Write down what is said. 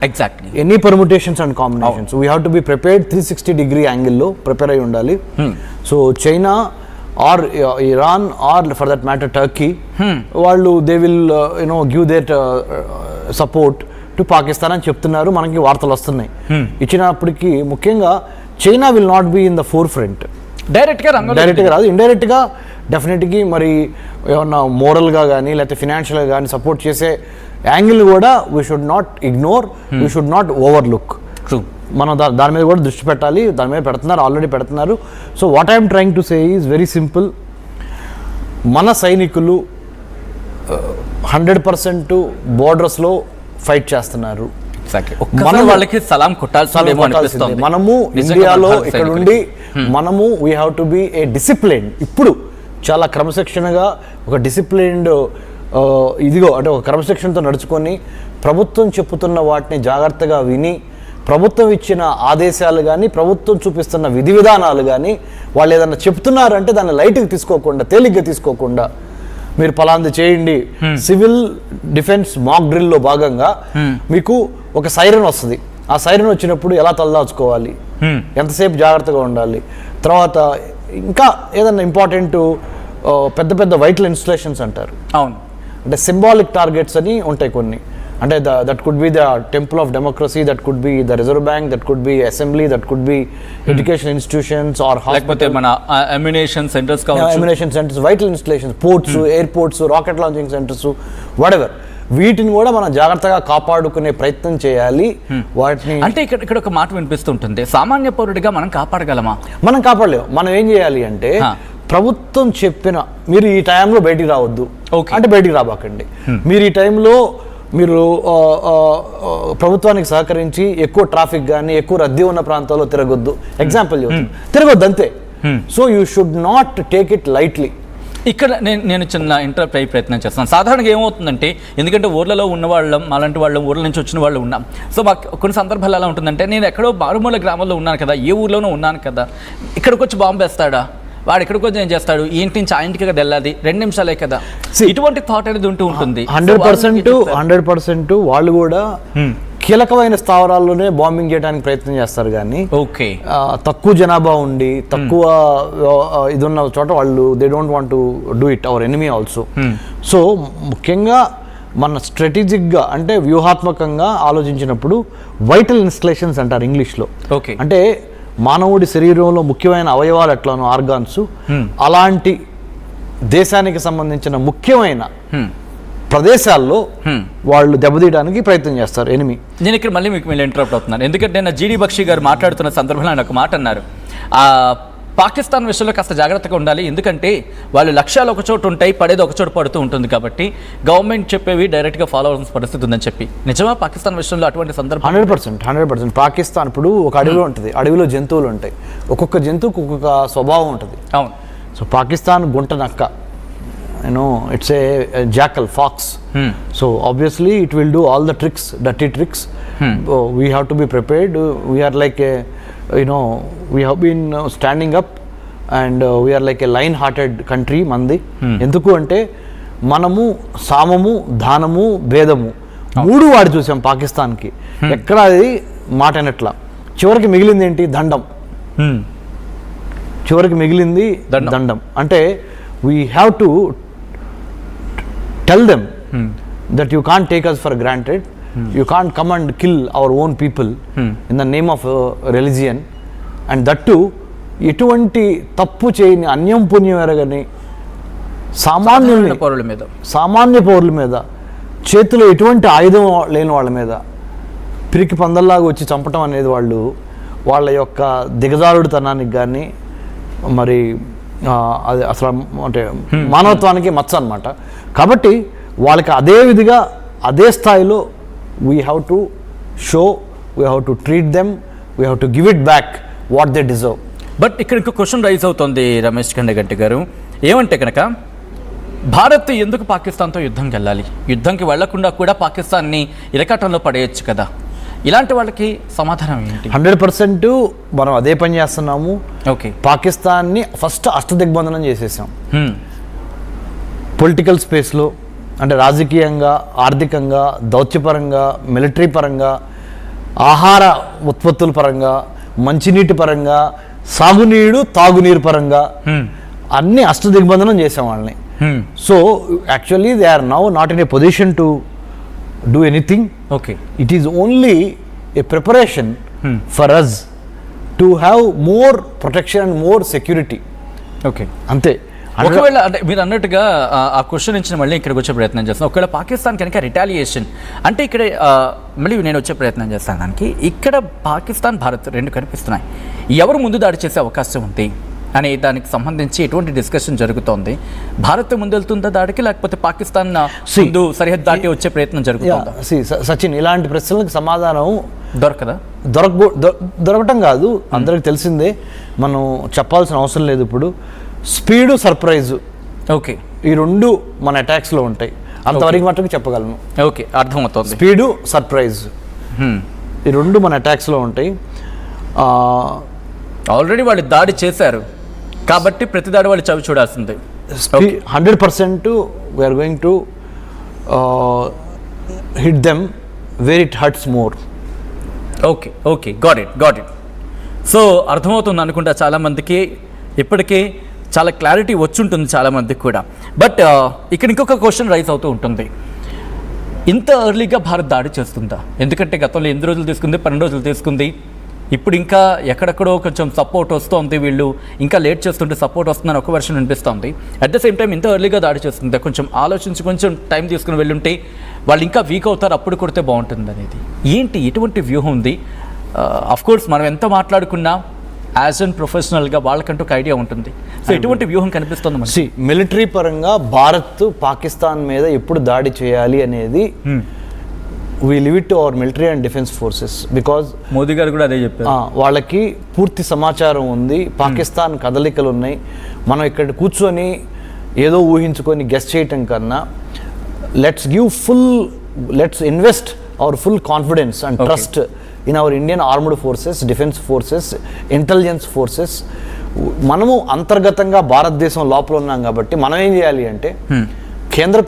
Exactly any permutations and combinations we have to be prepared 360-degree యాంగిల్లో prepare అయి ఉండాలి. So China or Iran or for that matter Turkey వాళ్ళు they will give their support to Pakistan అని చెప్తున్నారు, మనకి వార్తలు వస్తున్నాయి. ఇచ్చినప్పటికీ ముఖ్యంగా China will not be in the forefront. డైరెక్ట్గా రాదు, ఇండైరెక్ట్గా డెఫినెట్గా మరి ఏమన్నా మోరల్గా కానీ లేకపోతే ఫినాన్షియల్గా కానీ సపోర్ట్ చేసే యాంగిల్ కూడా we should not ignore, we should not overlook. మనం దాని మీద కూడా దృష్టి పెట్టాలి, దాని మీద పెడుతున్నారు, ఆల్రెడీ పెడుతున్నారు. So what I'm trying to say is very simple. మన సైనికులు 100% బోర్డర్స్లో ఫైట్ చేస్తున్నారు. వాళ్ళకి సలాం కొట్టాల్సింది. మనము ఇండియాలో ఇక్కడ ఉండి మనము we have to B A discipline. ఇప్పుడు చాలా క్రమశిక్షణగా ఒక డిసిప్లిన్డ్ అంటే ఒక క్రమశిక్షణతో నడుచుకొని ప్రభుత్వం చెప్పుతున్న వాటిని జాగ్రత్తగా విని ప్రభుత్వం ఇచ్చిన ఆదేశాలు కానీ ప్రభుత్వం చూపిస్తున్న విధి విధానాలు కానీ వాళ్ళు ఏదన్నా చెప్తున్నారంటే దాన్ని లైట్గా తీసుకోకుండా, తేలిగ్గా తీసుకోకుండా మీరు పలాంది చేయండి. సివిల్ డిఫెన్స్ మాక్ డ్రిల్లో భాగంగా మీకు ఒక సైరన్ వస్తుంది. ఆ సైరన్ వచ్చినప్పుడు ఎలా తలదాచుకోవాలి, ఎంతసేపు జాగ్రత్తగా ఉండాలి, తర్వాత ఇంకా ఏదన్నా ఇంపార్టెంట్ పెద్ద పెద్ద వైటల్ ఇన్స్టలేషన్స్ అంటారు. అవును, అంటే సింబాలిక్ టార్గెట్స్ అని ఉంటాయి కొన్ని. అంటే that could be the temple of democracy, that could be the Reserve Bank, that could be assembly, that could be education institutions or మన ammunition centres, vital installations, ports, airports, rocket launching centres, whatever. వీటిని కూడా మనం జాగ్రత్తగా కాపాడుకునే ప్రయత్నం చేయాలి. వాటిని అంటే ఇక్కడ ఒక మాట వినిపిస్తుంటుంది, సామాన్య పౌరుడిగా మనం కాపాడగలమా? మనం కాపాడలేము. మనం ఏం చేయాలి అంటే ప్రభుత్వం చెప్పిన మీరు ఈ టైంలో బయటికి రావద్దు అంటే బయటికి రాబాకండి. మీరు ఈ టైంలో మీరు ప్రభుత్వానికి సహకరించి ఎక్కువ ట్రాఫిక్ కానీ ఎక్కువ రద్దీ ఉన్న ప్రాంతాల్లో తిరగొద్దు. ఎగ్జాంపుల్ తిరగొద్దు అంతే. So you should not take it lightly. ఇక్కడ నేను చిన్న ఇంటరప్ట్ అయ్యే ప్రయత్నం చేస్తాను. సాధారణంగా ఏమవుతుందంటే, ఎందుకంటే ఊర్లలో ఉన్న వాళ్ళం, అలాంటి వాళ్ళం, ఊర్ల నుంచి వచ్చిన వాళ్ళు ఉన్నాం. సో మాకు కొన్ని సందర్భాలు ఎలా ఉంటుందంటే, నేను ఎక్కడో మారుమూల గ్రామంలో ఉన్నాను కదా, ఏ ఊర్లోనూ ఉన్నాను కదా, ఇక్కడికి వచ్చి బాంబు వేస్తాడా, వాడు ఎక్కడికి వచ్చి ఏం చేస్తాడు, ఈ ఇంటి నుంచి ఆ ఇంటికి కదా వెళ్ళాలి, 2 నిమిషాలే కదా, ఇటువంటి థాట్ అనేది ఉంటుంది. 100% వాళ్ళు కూడా కీలకమైన స్థావరాల్లోనే బాంబింగ్ చేయడానికి ప్రయత్నం చేస్తారు. కానీ తక్కువ జనాభా ఉండి తక్కువ ఇది ఉన్న చోట వాళ్ళు they don't want to do it, hour enemy also. So ముఖ్యంగా మన స్ట్రాటజిక్గా అంటే వ్యూహాత్మకంగా ఆలోచించినప్పుడు వైటల్ ఇన్స్టలేషన్స్ అంటారు ఇంగ్లీష్లో. అంటే మానవుడి శరీరంలో ముఖ్యమైన అవయవాలు ఎట్లానో ఆర్గాన్స్, అలాంటి దేశానికి సంబంధించిన ముఖ్యమైన ప్రదేశాల్లో వాళ్ళు దెబ్బతీయడానికి ప్రయత్నం చేస్తారు ఎనిమి. నేను ఇక్కడ మళ్ళీ మీకు ఇంటరప్ట్ అవుతున్నాను, ఎందుకంటే నేను జీడి బక్షి గారు మాట్లాడుతున్న సందర్భంలో ఆయన ఒక మాట అన్నారు, పాకిస్తాన్ విషయంలో కాస్త జాగ్రత్తగా ఉండాలి, ఎందుకంటే వాళ్ళు లక్ష్యాలు ఒక చోటు ఉంటాయి, పడేది ఒక చోటు పడుతూ ఉంటుంది, కాబట్టి గవర్నమెంట్ చెప్పేవి డైరెక్ట్గా ఫాలో అవ్వాల్సిన పరిస్థితి ఉందని చెప్పి. నిజమా పాకిస్తాన్ విషయంలో అటువంటి సందర్భం? 100%. పాకిస్తాన్ ఇప్పుడు ఒక అడవిలో ఉంటుంది, అడవిలో జంతువులు ఉంటాయి, ఒక్కొక్క జంతువుకు ఒక్కొక్క స్వభావం ఉంటుంది. అవును. సో పాకిస్తాన్ గుంట నక్క, it's a jackal, fox. So obviously it will do all the tricks, dirty tricks. We have to be prepared. We are like we have been standing up and we are like a lion-hearted country mandi. ఎందుకు అంటే మనము సామము, దానము, భేదము 3 వాడి చూసాం పాకిస్తాన్కి. ఎక్కడ అది మాట అనట్లా. చివరికి మిగిలింది ఏంటి? దండం. చివరికి మిగిలింది దండం. అంటే we have to tell them that you can't take us for granted. You can't come and kill our own people in the name of religion. And that too, ఎటువంటి తప్పు చేయని, అన్యం పుణ్యం ఎరగని సామాన్య పౌరుల మీద, చేతిలో ఎటువంటి ఆయుధం లేని వాళ్ళ మీద పిరికి పందల్లాగా వచ్చి చంపటం అనేది వాళ్ళ యొక్క దిగజారుడుతనానికి కానీ మరి అది అసలు అంటే మానవత్వానికి మచ్చ అనమాట. కాబట్టి వాళ్ళకి అదే విధిగా అదే స్థాయిలో we have to show, we have to treat them, we have to give it back what they deserve. But ఇక్కడ ఇంకో క్వశ్చన్ రైజ్ అవుతుంది రమేష్ కండగంటి గారు, ఏమంటే కనుక భారత్ ఎందుకు పాకిస్తాన్తో యుద్ధంకి వెళ్ళాలి? యుద్ధంకి వెళ్లకుండా కూడా పాకిస్తాన్ని ఇరకాటంలో పడేయచ్చు కదా, ఇలాంటి వాళ్ళకి సమాధానం ఏంటి? 100% మనం అదే పని చేస్తున్నాము. పాకిస్తాన్ని ఫస్ట్ అష్టదిగ్బంధనం చేసేసాం. పొలిటికల్ స్పేస్లో అంటే రాజకీయంగా, ఆర్థికంగా, దౌత్యపరంగా, మిలిటరీ పరంగా ఆహార ఉత్పత్తుల పరంగా, మంచినీటి పరంగా, తాగునీరు పరంగా అన్ని అష్టదిగ్బంధనం చేసాం వాళ్ళని. So actually they are now not in a position to do anything. Okay, it is only a preparation for us to have more protection and more security. Okay, అంతే. ఒకవేళ అంటే మీరు అన్నట్టుగా ఆ క్వశ్చన్ నుంచి మళ్ళీ ఇక్కడికి వచ్చే ప్రయత్నం చేస్తాను. ఒకవేళ పాకిస్తాన్ కనుక రిటాలియేషన్ అంటే ఇక్కడ మళ్ళీ నేను వచ్చే ప్రయత్నం చేస్తాను దానికి. ఇక్కడ పాకిస్తాన్, భారత్ రెండు కనిపిస్తున్నాయి. ఎవరు ముందు దాడి చేసే అవకాశం ఉంది అనే దానికి సంబంధించి ఎటువంటి డిస్కషన్ జరుగుతోంది? భారత్ ముందెళ్తుందా దాడికి, లేకపోతే పాకిస్తాన్ ముందు సరిహద్దు దాటి వచ్చే ప్రయత్నం జరుగుతుందా? సచిన్, ఇలాంటి ప్రశ్నలకు సమాధానం దొరకదా? దొరకటం కాదు, అందరికి తెలిసిందే, మనం చెప్పాల్సిన అవసరం లేదు. ఇప్పుడు స్పీడు, సర్ప్రైజు, ఓకే, ఈ రెండు మన అటాక్స్లో ఉంటాయి. అంతవరకు మటుకు చెప్పగలను. ఓకే, అర్థమవుతుంది. స్పీడు, సర్ప్రైజ్ ఈ రెండు మన అటాక్స్లో ఉంటాయి. ఆల్రెడీ వాళ్ళు దాడి చేశారు కాబట్టి ప్రతి దాడి వాళ్ళు చవి చూడాల్సిందే. 100% we're going to hit them where it hurts more. Okay, okay, got it. So అర్థమవుతుంది అనుకుంటా చాలామందికి, ఇప్పటికే చాలా క్లారిటీ వచ్చుంటుంది చాలామందికి కూడా. బట్ ఇక్కడ ఇంకొక క్వశ్చన్ రైజ్ అవుతూ ఉంటుంది, ఇంత ఎర్లీగా భారత్ దాడి చేస్తుందా? ఎందుకంటే గతంలో 8 రోజులు తీసుకుంది, 12 రోజులు తీసుకుంది, ఇప్పుడు ఇంకా ఎక్కడెక్కడో కొంచెం సపోర్ట్ వస్తుంది, వీళ్ళు ఇంకా లేట్ చేస్తుంటే సపోర్ట్ వస్తుందని ఒక వర్షన్ అనిపిస్తుంది. అట్ ద సేమ్ టైం ఇంత ఎర్లీగా దాడి చేస్తుంది, కొంచెం ఆలోచించి కొంచెం టైం తీసుకుని వెళ్ళుంటే వాళ్ళు ఇంకా వీక్ అవుతారు, అప్పుడు కొడితే బాగుంటుంది అనేది ఏంటి, ఎటువంటి వ్యూహం ఉంది? అఫ్కోర్స్ మనం ఎంత మాట్లాడుకున్నా యాజ్ అన్ ప్రొఫెషనల్గా వాళ్ళకంటూ ఒక ఐడియా ఉంటుంది. సో ఎటువంటి వ్యూహం కనిపిస్తుంది మనకి? మిలిటరీ పరంగా భారత్ పాకిస్తాన్ మీద ఎప్పుడు దాడి చేయాలి అనేది we leave it to our military and defense forces, because Modi గారు కూడా అదే చెప్పారు. వాళ్ళకి పూర్తి సమాచారం ఉంది, పాకిస్తాన్ కదలికలు ఉన్నాయి. మనం ఇక్కడ కూర్చొని ఏదో ఊహించుకొని గెస్ చేయటం కన్నా let's invest hour full confidence and trust in our Indian armed forces, defence forces, intelligence forces. మనము అంతర్గతంగా భారతదేశం లోపల ఉన్నాం కాబట్టి మనం ఏం చేయాలి అంటే కేంద్ర